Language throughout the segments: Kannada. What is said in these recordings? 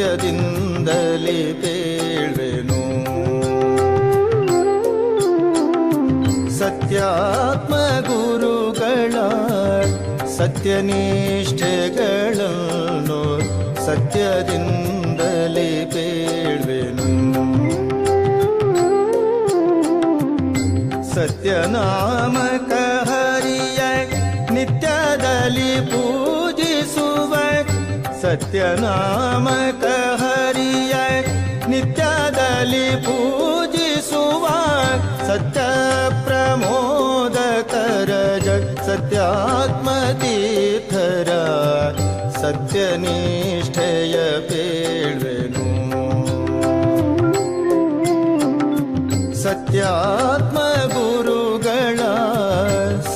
ಸತ್ಯದಿಂದಲೇ ಬೇಳ್ವೆನು. ಸತ್ಯಾತ್ಮ ಗುರುಗಳ ಸತ್ಯನಿಷ್ಠೆಗಳನ್ನು ಸತ್ಯದಿಂದಲೇ ಬೇಳ್ವೆನು. ಸತ್ಯನಾಮಕ ಹರಿಯ ನಿತ್ಯದಲ್ಲಿ ಪೂಜಿಸುವ, ಸತ್ಯನಾಮಕ ಹರಿಯ ನಿತ್ಯದಲ್ಲಿ ಪೂಜಿಸುವ ಸತ್ಯ ಪ್ರಮೋದಕರ ಸತ್ಯಾತ್ಮ ತೀರ್ಥರ ಸತ್ಯನಿಷ್ಠೆಯ ಬೇಳ್ವೆನು. ಸತ್ಯಾತ್ಮ ಗುರುಗಳ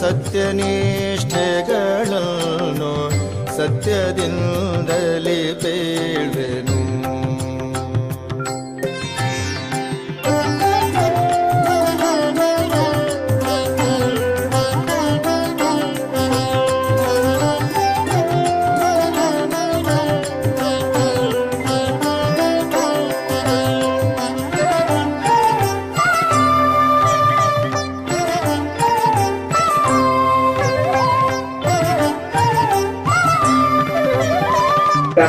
ಸತ್ಯನಿಷ್ಠೆಗಳನ್ನು ಸತ್ಯದಿಂದಲೇ ಬೇಳ್ವೆನು.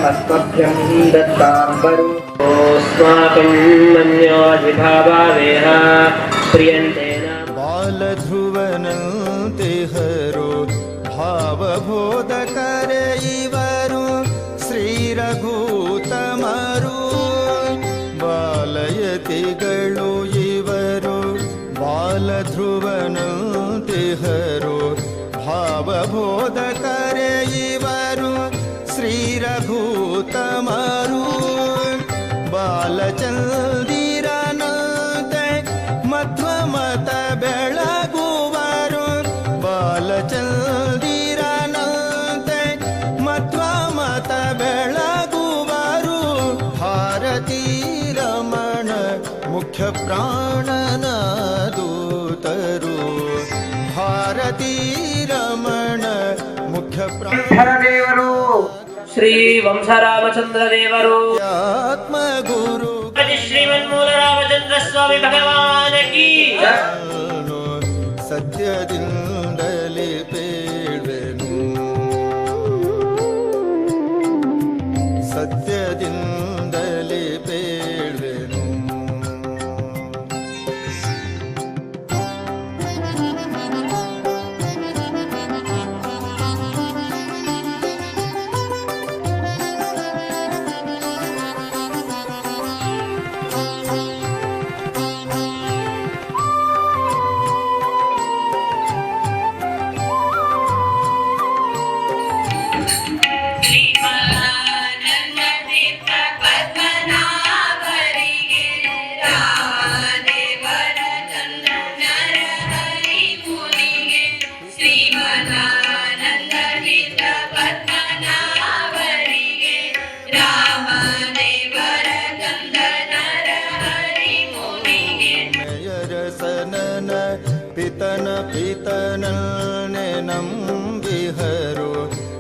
अस्मभ्यं दत्ताम्बरोऽस्माकं मन्योऽधिभावेह प्रियन्ते ಬಾಲಧ್ರುವನಂತೆ ಹರೋ ಭಾವಬೋಧಕರೆ ಇವರು ಶ್ರೀರಘೂತಮರು. ಬಾಲಯತಿಗಳು ಇವರು ಬಾಲಧ್ರುವನಂತೆ ಹರೋ ಭಾವಬೋಧಕರೆ ಇವರು ಶ್ರೀರಘೂತಮರು. ಬಾಲಚಂದಿರನಂತೆ ಮಧ್ವಮತ ಬೆಳಗುವರು, ಬಾಲಚಂದಿರನಂತೆ ಮಧ್ವಮತ ಬೆಳಗುವರು. ಭಾರತೀ ರಮಣ ಮುಖ್ಯ ಪ್ರಾಣನ ದೂತರು, ಭಾರತೀ ರಮಣ ಮುಖ್ಯ ದೇವರು ಶ್ರೀ ವಂಶರಾಮಚಂದ್ರ ದೇವರು ಆತ್ಮ ಗುರು ಶ್ರೀಮನ್ಮೂಲ ರಾಮಚಂದ್ರ ಸ್ವಾಮಿ ಭಗವಾನ ಕೀ ಸತ್ಯದಿಂದಲೇ ಬೇಳ್ವೆನು. ಸತ್ಯದಿಂದಲೇ ಬೇಳ್ವೆನು. ಪಿತನ ಪಿತನನ್ನೇ ನಂಬಿಹರು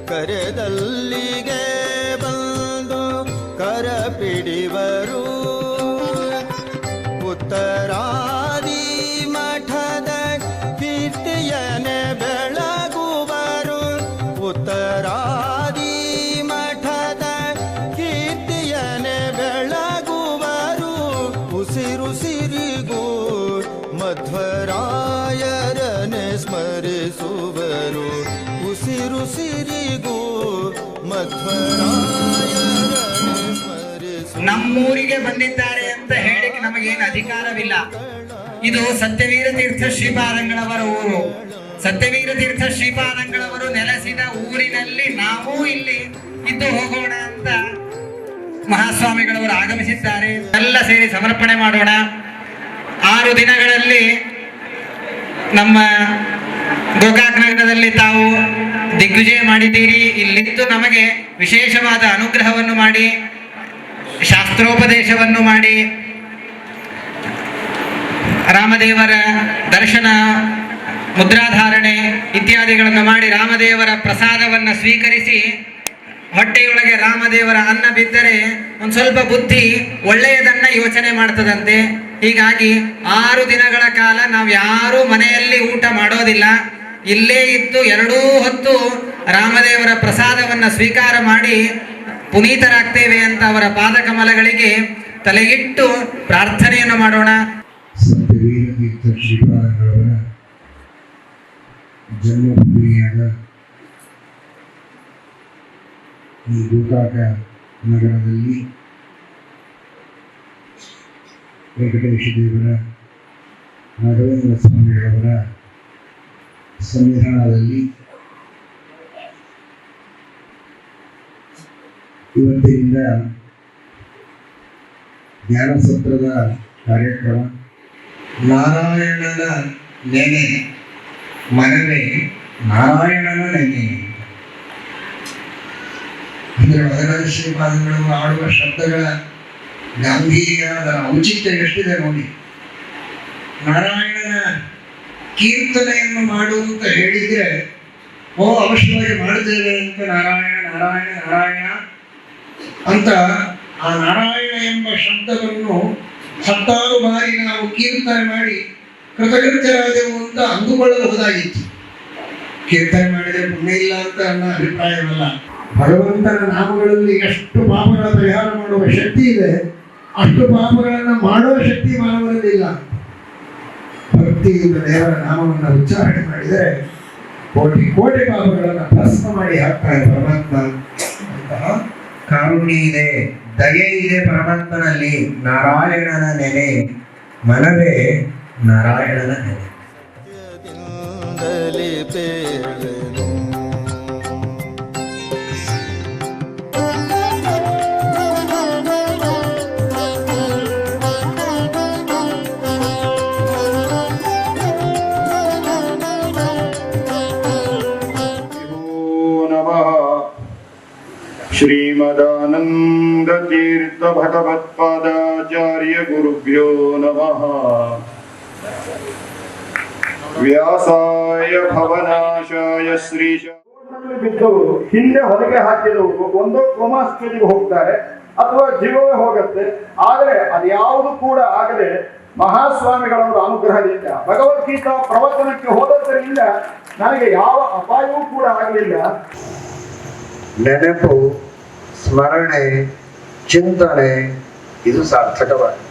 ಕರೆದಲ್ಲಿಗೆ ಬಂದು ಕರ ಪಿಡಿವರು. ಉತ್ತರಾದಿ ಮಠದ ಕೀರ್ತಿಯನೆ ಬೆಳಗುವರು, ಉತ್ತರಾದಿ ಮಠದ ಕೀರ್ತಿಯನೆ ಬೆಳಗುವರು. ಉಸಿರುಸಿರಿಗೂ ಮಧ್ವರಾಯರನೆ ಸ್ಮರಿಸುವರು, ಉಸಿರುಸಿರಿಗೂ ಮಧ್ವರಾಯರನೆ ಸ್ಮರಿಸುವರು. ನಮ್ಮೂರಿಗೆ ಬಂದಿದ್ದಾರೆ ಅಂತ ಹೇಳಿಕ್ಕೆ ನಮಗೇನು ಅಧಿಕಾರವಿಲ್ಲ. ಇದು ಸತ್ಯವೀರ ತೀರ್ಥ ಶ್ರೀಪಾದಂಗಳವರ ಊರು. ಸತ್ಯವೀರ ತೀರ್ಥ ಶ್ರೀಪಾದಂಗಳವರು ನೆಲೆಸಿದ ಊರಿನಲ್ಲಿ ನಾವು ಇಲ್ಲಿ ಇದ್ದು ಹೋಗೋಣ ಅಂತ ಮಹಾಸ್ವಾಮಿಗಳವರು ಆಗಮಿಸಿದ್ದಾರೆ. ಎಲ್ಲ ಸೇರಿ ಸಮರ್ಪಣೆ ಮಾಡೋಣ. 6 ದಿನಗಳಲ್ಲಿ ನಮ್ಮ ಗೋಕಾಕ್ ನಗರದಲ್ಲಿ ತಾವು ದಿಗ್ವಿಜಯ ಮಾಡಿದ್ದೀರಿ. ಇಲ್ಲಿದ್ದು ನಮಗೆ ವಿಶೇಷವಾದ ಅನುಗ್ರಹವನ್ನು ಮಾಡಿ, ಶಾಸ್ತ್ರೋಪದೇಶವನ್ನು ಮಾಡಿ, ರಾಮದೇವರ ದರ್ಶನ, ಮುದ್ರಾಧಾರಣೆ ಇತ್ಯಾದಿಗಳನ್ನು ಮಾಡಿ ರಾಮದೇವರ ಪ್ರಸಾದವನ್ನು ಸ್ವೀಕರಿಸಿ ಹೊಟ್ಟೆಯೊಳಗೆ ರಾಮದೇವರ ಅನ್ನ ಬಿದ್ದರೆ ಒಂದು ಸ್ವಲ್ಪ ಬುದ್ಧಿ ಒಳ್ಳೆಯದನ್ನ ಯೋಚನೆ ಮಾಡ್ತದಂತೆ. ಹೀಗಾಗಿ 6 ದಿನಗಳ ಕಾಲ ನಾವು ಯಾರೂ ಮನೆಯಲ್ಲಿ ಊಟ ಮಾಡೋದಿಲ್ಲ. ಇಲ್ಲೇ ಇದ್ದು 2 ಹೊತ್ತು ರಾಮದೇವರ ಪ್ರಸಾದವನ್ನ ಸ್ವೀಕಾರ ಮಾಡಿ ಪುನೀತರಾಗ್ತೇವೆ ಅಂತ ಅವರ ಪಾದಕಮಲಗಳಿಗೆ ತಲೆಯಿಟ್ಟು ಪ್ರಾರ್ಥನೆಯನ್ನು ಮಾಡೋಣ. ಸತ್ಯವೀರ ತೀರ್ಥ ಶ್ರೀಪಾದಗಳವರ ಜನ್ಮಭೂಮಿಯಾದ ಈ ಗೋಕಾಕ ನಗರದಲ್ಲಿ ವೆಂಕಟೇಶ ದೇವರ ರಾಘವೇಂದ್ರ ಸ್ವಾಮಿಗಳವರ ಸಂವಿಧಾನದಲ್ಲಿ ಇವತ್ತಿನಿಂದ ಜ್ಞಾನಸತ್ರದ ಕಾರ್ಯಕ್ರಮ. ನಾರಾಯಣನ ನೆನೆ ಮನವೇ ನಾರಾಯಣನ ನೆನೆ ಅಂದರೆ ವರದಾನ ಶ್ರೀಪಾದಗಳು ಆಡುವ ಶಬ್ದಗಳ ಗಾಂಭೀರ್ಯ, ಅದರ ಔಚಿತ್ಯ ಎಷ್ಟಿದೆ ನೋಡಿ. ನಾರಾಯಣನ ಕೀರ್ತನೆಯನ್ನು ಮಾಡು ಅಂತ ಹೇಳಿದ್ರೆ ಅವಶ್ಯವಾಗಿ ಮಾಡುತ್ತೇವೆ ಅಂತ ನಾರಾಯಣ ನಾರಾಯಣ ನಾರಾಯಣ ಅಂತ ಆ ನಾರಾಯಣ ಎಂಬ ಶಬ್ದವನ್ನು 10 ಬಾರಿ ನಾವು ಕೀರ್ತನೆ ಮಾಡಿ ಕೃತಕೃತ್ಯರಾದೆವು ಅಂತ ಅಂದುಕೊಳ್ಳಬಹುದಾಗಿತ್ತು. ಕೀರ್ತನೆ ಮಾಡಿದರೆ ಪುಣ್ಯ ಇಲ್ಲ ಅಂತ ನನ್ನ ಅಭಿಪ್ರಾಯವಲ್ಲ. ಭಗವಂತನ ನಾಮಗಳಲ್ಲಿ ಎಷ್ಟು ಪಾಪಗಳ ಪರಿಹಾರ ಮಾಡುವ ಶಕ್ತಿ ಇದೆ, ಅಷ್ಟು ಪಾಪಗಳನ್ನು ಮಾಡುವ ಶಕ್ತಿ ಮಾನವರಲ್ಲಿಲ್ಲ. ಭಕ್ತಿಯಿಂದ ದೇವರ ನಾಮವನ್ನು ಉಚ್ಚಾರಣೆ ಮಾಡಿದರೆ ಕೋಟಿ ಕೋಟಿ ಪಾಪಗಳನ್ನು ಭಸ್ಮ ಮಾಡಿ ಹಾಕ್ತಾರೆ ಪರಮಾತ್ಮ. ಅಂತಹ ಕಾರುಣ್ಯ ಇದೆ, ದಯೆ ಇದೆ ಪರಮಾತ್ಮನಲ್ಲಿ. ನಾರಾಯಣನ ನೆನೆ ಮನವೇ ನಾರಾಯಣನ ನೆನೆ. ಸತ್ಯದಿಂದಲೇ ಪೇಳುವೆನು. श्रीमदानंद तीर्थ भगवत्पादाचार्य गुरुभ्यो नमः। ವ್ಯಾಸಾಯ ಭವನಾಶಾಯ ಶ್ರೀಶ. ಬಿದ್ದವರು ಹಿಂದೆ ಹೊರಗೆ ಹಾಕಿದವರು ಒಂದೋ ಕೋಮಾ ಸ್ಥಿತಿಗೆ ಹೋಗ್ತಾರೆ ಅಥವಾ ಜೀವವೇ ಹೋಗುತ್ತೆ. ಆದರೆ ಅದ್ಯಾವುದು ಕೂಡ ಆಗದೆ ಮಹಾಸ್ವಾಮಿಗಳವರ ಅನುಗ್ರಹದಿಂದ ಭಗವದ್ಗೀತಾ ಪ್ರವಚನಕ್ಕೆ ಹೋದದ್ದರಿಂದ ನನಗೆ ಯಾವ ಅಪಾಯವೂ ಕೂಡ ಆಗಲಿಲ್ಲ. ನೆನಪು, ಸ್ಮರಣೆ, ಚಿಂತನೆ ಇದು ಸಾರ್ಥಕವಾಗಿದೆ.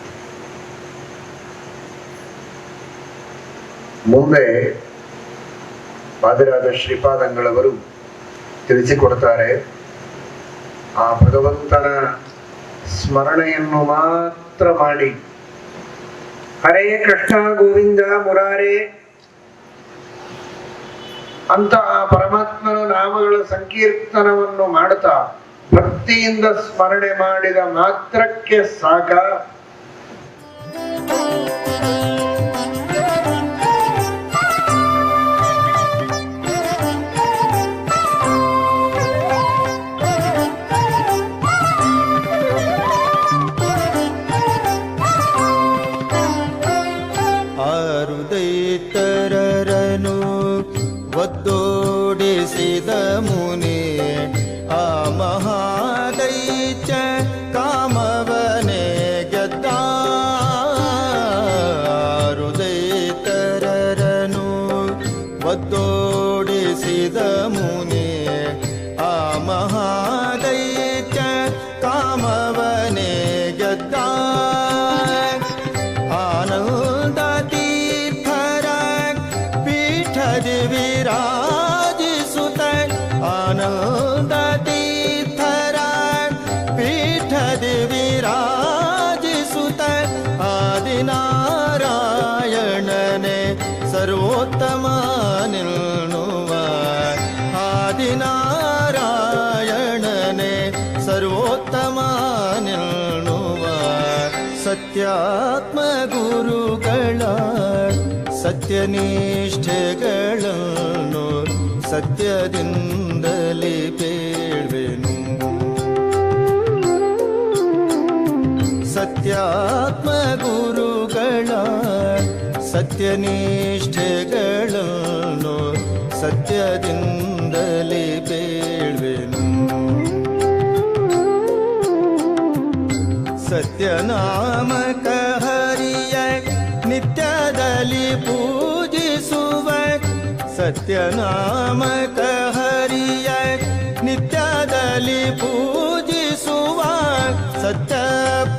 ಮುಂದೆ ಪಾದರಾಜ ಶ್ರೀಪಾದಂಗಳವರು ತಿಳಿಸಿಕೊಡ್ತಾರೆ. ಆ ಭಗವಂತನ ಸ್ಮರಣೆಯನ್ನು ಮಾತ್ರ ಮಾಡಿ ಹರೇ ಕೃಷ್ಣ ಗೋವಿಂದ ಮುರಾರೇ ಅಂತ ಆ ಪರಮಾತ್ಮನ ನಾಮಗಳ ಸಂಕೀರ್ತನವನ್ನು ಮಾಡುತ್ತಾ ಭಕ್ತಿಯಿಂದ ಸ್ಮರಣೆ ಮಾಡಿದ ಮಾತ್ರಕ್ಕೆ ಸಾಕ. ಆರುದೈತರರನು ಒದ್ದೋಡಿಸಿದ ಮುನಿ ಆ ಮಹಾದೈತ್ಯ ಕಾಮವನೆ ಗೆದ್ದ. ಆರುದೈತರರನು ಒದ್ದೋಡಿಸಿದ ಮುನಿ ಆ ಮಹಾದೈತ್ಯ ಕಾಮವನೆ ಗೆದ್ದ. ಆನಂದ ತೀರ್ಥರ ಪೀಠದಿ ವಿರಾಜಿಸುತ್ತ ಆನಂದ ತೀರ್ಥರ ಪೀಠದಿ ವಿರಾಜಿಸುತ್ತ ಆದಿನಾರಾಯಣನೆ ಸರ್ವೋತ್ತಮ ನಿಲ್ಲುವ. ಆದಿನಾರಾಯಣನೆ ಸರ್ವೋತ್ತಮ ನಿಲ್ಲುವ. ಸತ್ಯಾತ್ಮ ಗುರುಗಳ ಸತ್ಯನಿಷ್ಠೆಗಳನ್ನು ಸತ್ಯದಿಂದಲೇ ಬೇಡ್ವೆನು. ಸತ್ಯಾತ್ಮ ಗುರುಗಳ ಸತ್ಯನಿಷ್ಠೆಗಳನ್ನು ಸತ್ಯದಿಂದಲೇ ಬೇಡ್ವೆನು. ಸತ್ಯನಾಮಕ ಹರಿಯ ನಿತ್ಯದಲ್ಲಿ ಪೂಜಿಸುವ ಸತ್ಯನಾಮಕ ಹರಿಯ ನಿತ್ಯದಲ್ಲಿ ಪೂಜಿಸುವ ಸತ್ಯ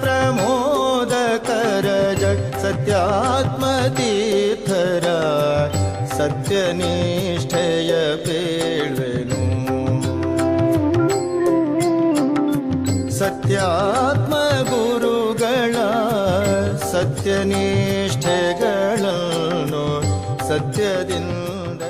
ಪ್ರಮೋದಕರ ಸತ್ಯಾತ್ಮ ತೀರ್ಥರ ಸತ್ಯನಿಷ್ಠೆಯ ಬೇಳ್ವೆನು ಸತ್ಯಾತ್ಮ ಗುರುಗಳ ಸತ್ಯನಿಷ್ಠೆಗಳನ್ನು ಸತ್ಯದಿಂದ